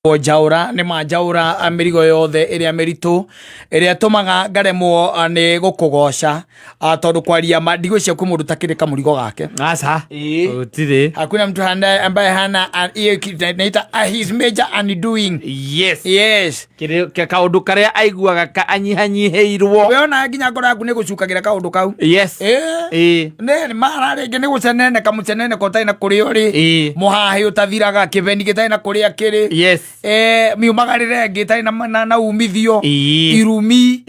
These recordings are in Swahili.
Jaura ne majaura amirigo yothe iria meritu iria tumaga ngaremwo ni gukugoca tondu kwaria mandigo cia kumundu takirika murigo gake asa utire hakuna mtu ambaye hana naita his major undoing. Yes kire kaundu karia aiguaga ka anyihanyiheirwo we ona nginya ngoro yaku ni gucukagira kaundu kau ne mara ringi ni gucenene kamucenene kotaina kuri uri muhahi utathiraga kibeni gitaina kuri akiri miumagarire ngitari na umithio irumi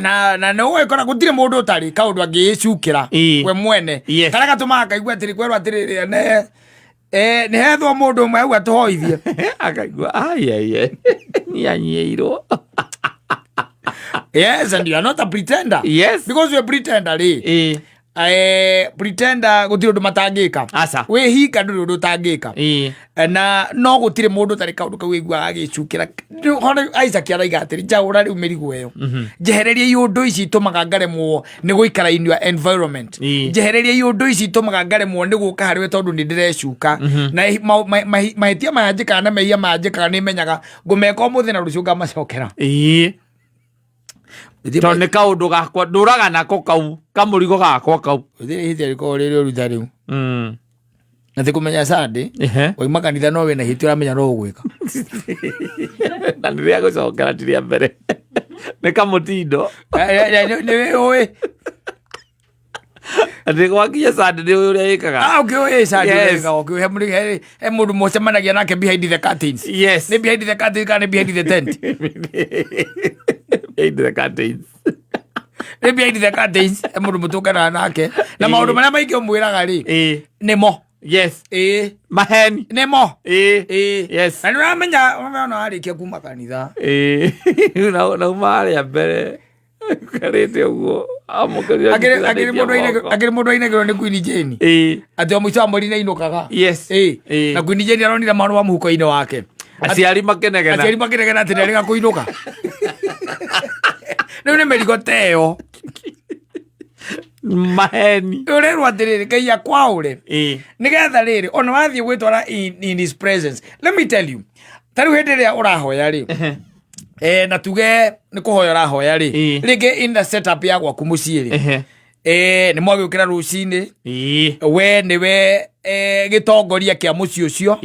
na no ikora gutire mundu utari kaundu angicukira we mwene kana gatuma akaigua atiri kwerwa atiri ne hetho mundu mwe au atuhoithie akaigua ai ni anyeiro. Yes, and you are not a pretender. Yes, because you are a pretender pretender gutire undu matangika asa we hika ndu undu tangika na no gutire mundu tari kaundu kau igua agicukira hona Isaac araiga atiri Jaura riu mirigo eyo jehereria yundu ici tumaga ngaremwo ni guikara in your environment jehereria yundu ici tumaga ngaremwo ni guka hariwe tondu ni ndirecuka na mahitia manjika na mehia manjika ni menyaga ngumeka umuthi na rucunga macokera tone kaundu gakwa nduraga nako kau kamurigo gakwa kau uthire hithia riko riri ruta riu na tikumenya sande oima kanitha no we na hiti uramenya no ugwika na ndiria gucokera tiria mbere ne kamutindo ni we oe ati gwakinya sande ni uria ikaga okay sande ikaga okay he mundu mocemanagia nake behind the curtains. Yes, ni behind the curtains kana behind the tent behind the curtains ni behind the curtains he mundu mutukana nake na maundu maria maingi umwiraga ri nimo. Yes, maheni nemo yes na nuramenya ona arikia kuma kanitha na umari ya mbere karete ugo amukaria agire mundu ainegero ni Queen Jane ati omuico amori na inukaga. Yes, na Queen Jane aronira manu wa muhuko-ini wake aciari makenegena ati ndariga kuinuka riu ni merigo teo maheni urerwo atiriri Ngai akwaure nigetha riri ona wathie gwitwara in his presence. Let me tell you, tariu hindi ria urahoya ri na tuge ni kuhoya urahoya ri ringi in the setup ya gwaku mucii ri ni mwagiukira rucini we niwe gitongoria kia mucii ucio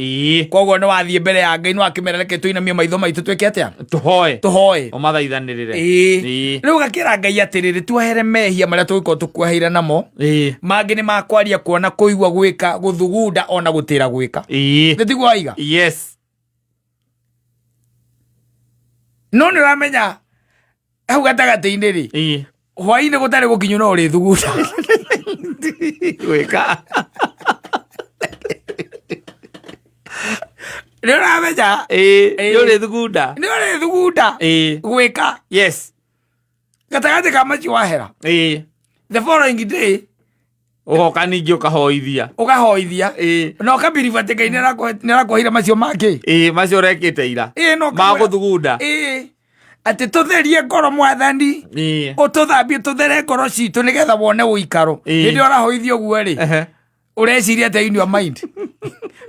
koguo ni wathie mbere ya Ngai ni wakimerereke tuinamie maitho maitu twike atia tuhoe o mathaithanirire riu gakira Ngai atiriri tuohere mehia maria tugiko tukweheire namo mangi ni makwaria kuona kuigua gwika guthugunda ona gutira gwika nditiguo aiga. Yes, no ni ramenya hau gatagati-ini ri hwai-ini gutari gukinyu no uri thugunda gwika ni ramenya ni uri thugunda gwika. Yes, gatagati ka maci wahera the following day ugoka ningi ukahoithia na ukabiriva ati Ngai nirakuheire macio mangĩ macio urekite ira maguthugunda ati tutherie ngoro Mwathani ututhambie tuthere ngoro citu nigetha wone uikaro hindi urahoithio guo ri ureciria ati in your mind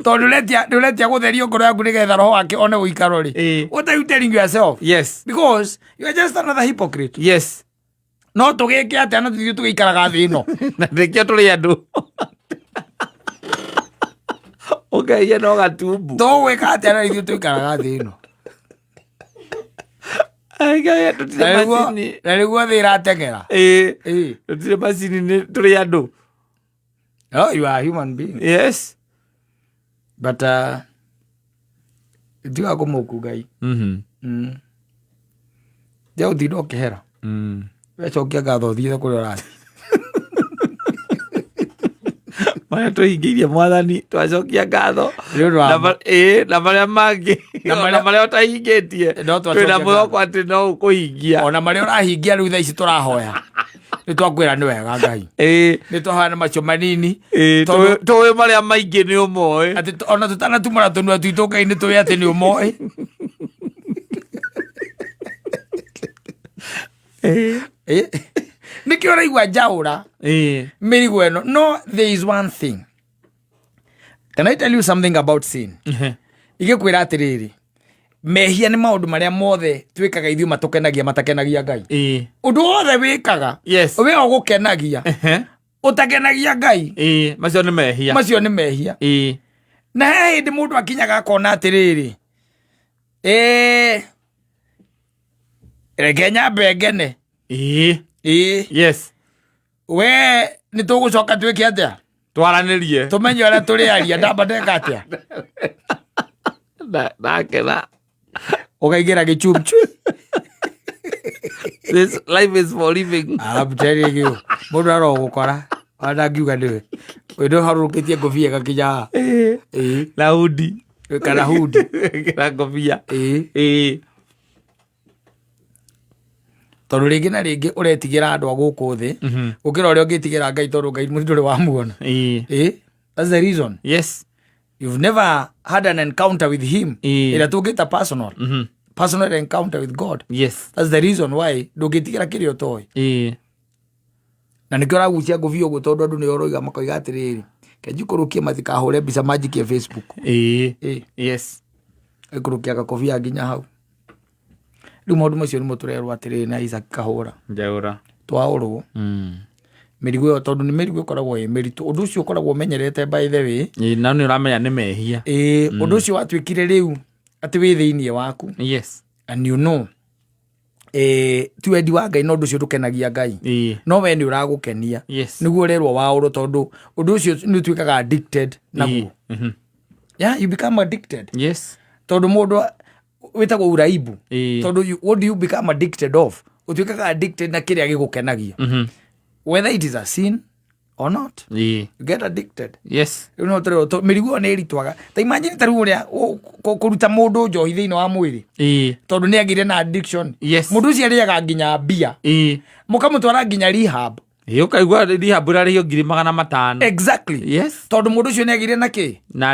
tondu uretia gutherio ngoro yaku nigetha roho wake one uikaro ri what are you telling yourself? Yes, because you are just another hypocrite. Yes, no tugike ati ana tuthiu tugiikaraga thi ino na ndikio turi andu okay no gatumbu tugwika ati ana ithiu tuikaraga thi ino aiga tutire macini na riguo thi irateng'era tutire macini ni turi andu. Oh, you are a human being. Yes, but tiga kumuku Ngai ja uthinde ukihera wecokia ngatho thiire kuria urathi maria tuhingiirie Mwathani twacokia ngatho na maria mangi na maria utahingitie twina mwihoko ati no ukuhingia ona maria urahingia riu thaa ici turahoya ni twakwira ni wega Ngai ni twahana macio manini tuwi maria maingi ni umoe ati ona tutanatumana tunua twitu Ngai ni tuwi ati ni umoe nikio raigua Jaura mirigo eno. No, there is one thing. Can I tell you something about sin? Igikwira atiriri mehia nĩ maũndũ marĩa mothe twĩkaga ithuĩ matũkenagia matakenagia Ngai. Ũndũ wothe wĩkaga we ũgũkenagia ũtakenagia Ngai. Macio nĩ mehia. Macio nĩ mehia. Na he hĩndĩ mũndũ akinyaga akona atĩrĩrĩ, reke nyambe ngene. Yes. We nĩ tũgũcoka twĩke atĩa? Twaranĩrie. Tũmenye ũrĩa tũrĩaria ndamba ndeka atĩa? Nakena. Ũkaigĩra gĩchumchu. This life is for living. I'm telling you. Mũndũ arogũkora. Anangiuga nĩwe. Wĩndũ harũrũkĩtie ngũbia gakinya. Na hudi. Kana hudi. Na ngũbia. Tondũ rĩngĩ na rĩngĩ ũretigĩra andũ a gũkũ thĩ gũkĩra ũrĩa ũngĩtigĩra Ngai tondũ Ngai ndũrĩ wamuona. That's the reason. Yes. You've never had an encounter with him. Ĩrĩa tũngĩta personal. Personal encounter with God. Yes. That's the reason why ndũngĩtigĩra kĩrĩa ũtoĩ. Na nĩkĩo ũragucia ngũbia ũguo tondũ andũ nĩ oroiga makoiga atĩrĩrĩ, kenjikũrũkie matikahũre mbica manjikie Facebook. Yes. Ĩkũrũkia gakobia nginya hau. Rĩu maũndũ macio nĩmo tũrerwo atĩrĩrĩ na Isaac Kahũra. Njaũra. Twaũrwo. Mĩrigo ĩyo tondũ nĩ mĩrigo ĩkoragwo ĩ mĩritũ. Ũndũ ũcio ũkoragwo ũmenyerete by the way. Na nĩ ũramenya nĩ mehia. Ũndũ ũcio watuĩkire rĩu atĩ wĩ thĩinĩ waku. Yes. And you know, ti wendi wa Ngai no ũndũ ũcio ndũkenagia Ngai. No we nĩ ũragũkenia. Nĩguo ũrerwo waũrwo tondũ ũndũ ũcio nĩ ũtuĩkaga addicted naguo. Yeah, you become addicted. Yes. Tondũ mũndũ wĩtagwo uraibu. Tondũ what do you become addicted of? Ũtuĩkaga addicted na kĩrĩa gĩgũkenagia. Whether it is a sin or not. You get addicted. Yes. You know, mĩrigo nĩ ĩritwaga. Ta imagine ta rĩu ũrĩa kũruta mũndũ njohi thĩinĩ wa mwĩrĩ. Tondũ nĩ agire na addiction. Mũndũ ũcio arĩaga nginya mbia. Mũkamũtwara nginya rehab. Ũkaigua rehab ũrarĩhio 500,000. Exactly. Yes. Tondũ mũndũ ũcio nĩ agire na kĩ? Na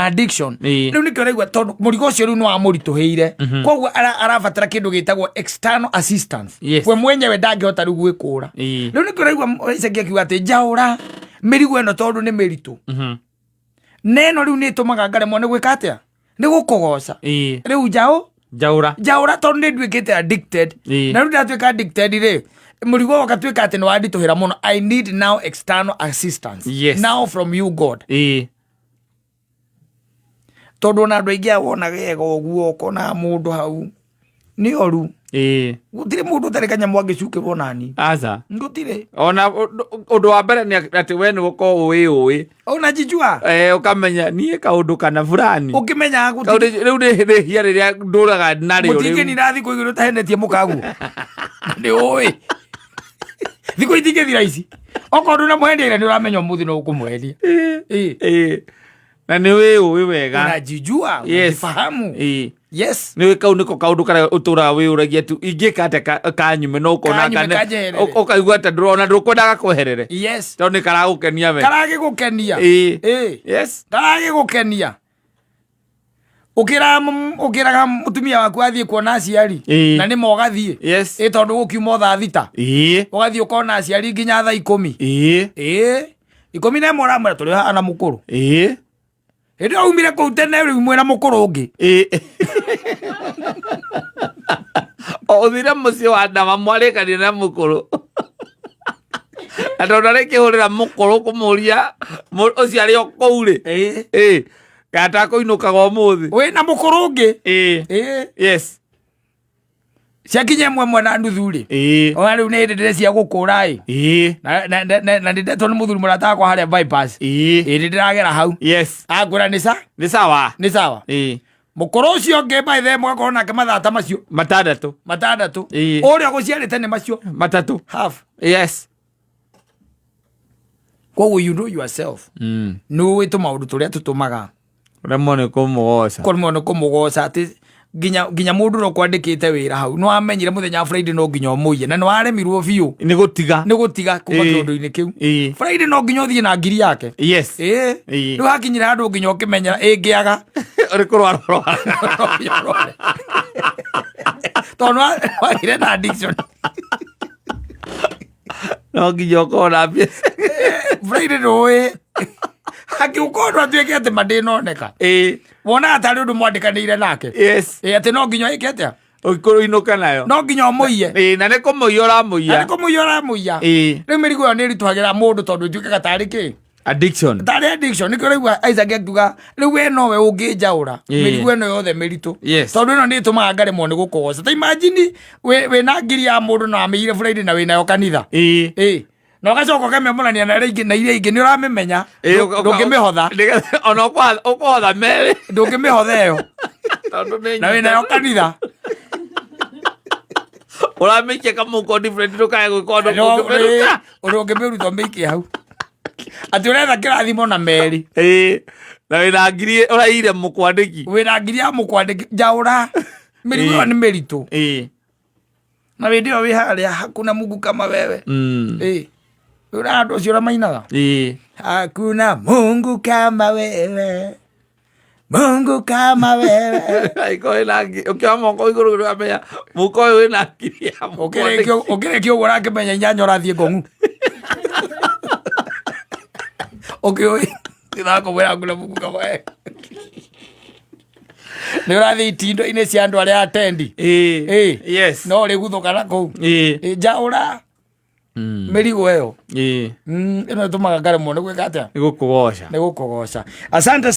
addiction. Rĩu nĩkĩo ũraigua tondũ mũrigo ũcio rĩu nĩ wamũritũhĩire. Koguo arabatara kĩndũ gĩtagwo external assistance. We mwenyewe ndangĩhota rĩu gwĩkũra. Rĩu nĩkĩo ũraigua Isaac akiuga atĩ njaũra mĩrigo ĩno tondũ nĩ mĩritũ. Na ĩno rĩu nĩ ĩtũmaga ngaremwo nĩ gwĩka atĩa? Nĩ gũkũgoca. Rĩu njaũra tondũ nĩ nduĩkĩte addicted. Na rĩu ndatuĩka addicted rĩ, mũrigo wakatuĩka atĩ nĩ wanditũhĩra mũno. I need now external assistance. Now from you God. Tondũ ona andũ aingĩ wona wega ũguo ũkona mũndũ hau nĩ oru. Gũtirĩ mũndũ ũtarĩ kanyamũ angĩcukĩrwo nani. Aca. Gũtirĩ. Ona ũndũ wa mbere nĩ atĩ we nĩ gũkorwo ũĩ. Unajijua. Ũkamenya niĩ kaũndũ kana fulani. Ũkĩmenya gũtirĩ. Rĩu nĩ rĩhia rĩrĩa ndũraga narĩo rĩu. Mũtingĩ nĩ rathi kũigĩrwo tahenetie mũkaguo. Nĩ ũĩ. Thikũ itingĩthira ici. Okorwo na mwendeire nĩ ũramenya mũthĩ no ũkũmwendia. Na nĩ ũĩ wega. Unajijua. Unajifahamu. Yes. Nĩ kau nĩko kaũndũ karĩa ũtũraga wĩyũragia tu ingĩka atĩa kanyume no ũkona ũkaigua atĩ ona ndũkwendaga kweherere. Yes. Tondũ nĩ karagũkenia we. Karagĩgũkenia. Yes. Karagĩgũkenia. Ũkĩraga mũtumia waku athiĩ kuona aciari na nĩ mogathiĩ. Tondũ gũkiuma thaa thita. Ũgathiĩ ũkona aciari nginya thaa 10. 11 ũramwĩra tũrĩ haha na mũkũrũ. Hĩndĩ ĩyo umire kũu tene rĩu mwĩna mũkũrũ ũngĩ. Ũthire mũciĩ wa ndama mwarĩkanire na mũkũrũ. Na tondũ arĩkĩhũrĩra mũkũrũ kũmũria ũcio arĩ o kũu rĩ. Gata kũinũkaga ũmũthĩ. Wĩna mũkũrũ ũngĩ. Yes. Ciakinya mwemwe na nuthu rĩ. Ona rĩu nĩ hĩndĩ cia gũkũra na ndĩndetwo nĩ mũthuri mũrata wakwa harĩa bypass. Hĩndĩ ndĩragera hau. Yes. Angwĩra nĩ sawa. Nĩ sawa. Mũkũrũ ũcio ũngĩ by the mũgakorwo nake mathaa macio. 6. Ũrĩa gũciarĩte nĩ macio. 3. Half. Yes. Koguo you know yourself. Nĩ ũĩ tũmaũndũ tũrĩa tũtũmaga Remo nĩ kũmũgoca atĩ nginya mũndũ no kwandĩkĩte wĩra hau nĩ wamenyire mũthenya wa Friday no nginya ũmũiye na nĩ waremirwo biũ nĩ gũtiga kuma kĩũndũ-inĩ kĩu. Friday no nginya ũthiĩ na ngiri yake. Rĩu hakinyire handũ nginya ũkĩmenyera ĩngĩaga ũrĩ kũrwara tondũ wagire na addiction. No nginya ũkorwo na mbia. Friday ndũĩ akiukorwo atuike ati madinoneka wona atari undu mwandikanire nake ati no nginya ikete Oikoro inuka nayo no nginya muiye na ne ko muiyora muiya riu mirigo yo ni ritwagira mundu tondu ituike gatari ki addiction niko riu Isaac akiuga riu we no we unginjaura mirigo eno yothe miritu tondu ino ni itumaga ngaremwo ni gukogoca ta imagine we na ngiri ya mundu na amire Friday na we nayo kanitha no gacoka kamemorania na ringi na iria ingi ni uramemenya ndungimihotha ona ukohotha meri ndungimihotha iyo na we nayo kanitha uramike kamuko different ndukae gwikondo ndungimiruta miki hau ati uretha kirathimo na meri na wina ngiri uraire mukwandiki wina ngiri ya mukwandiki njaura mirigo ni meritu na we ndio wi haria hakuna Mungu kama wewe ura andu cio mainaga hakuna Mungu kama wewe Mungu kama wewe aiko ilangi ukiwa mongo iguru uramenya muko we na ngiri ya mukwandiki ukirekio urakimenya inyanya urathie ngongu okay ndako wera ngula Mungu kama wewe ni urathi itindo-ini cia andu aria atendi yes no ri guthukana kou njaura mirigo eyo ino tumaga ngaremwo ni gwika atia ni gukugoca asante.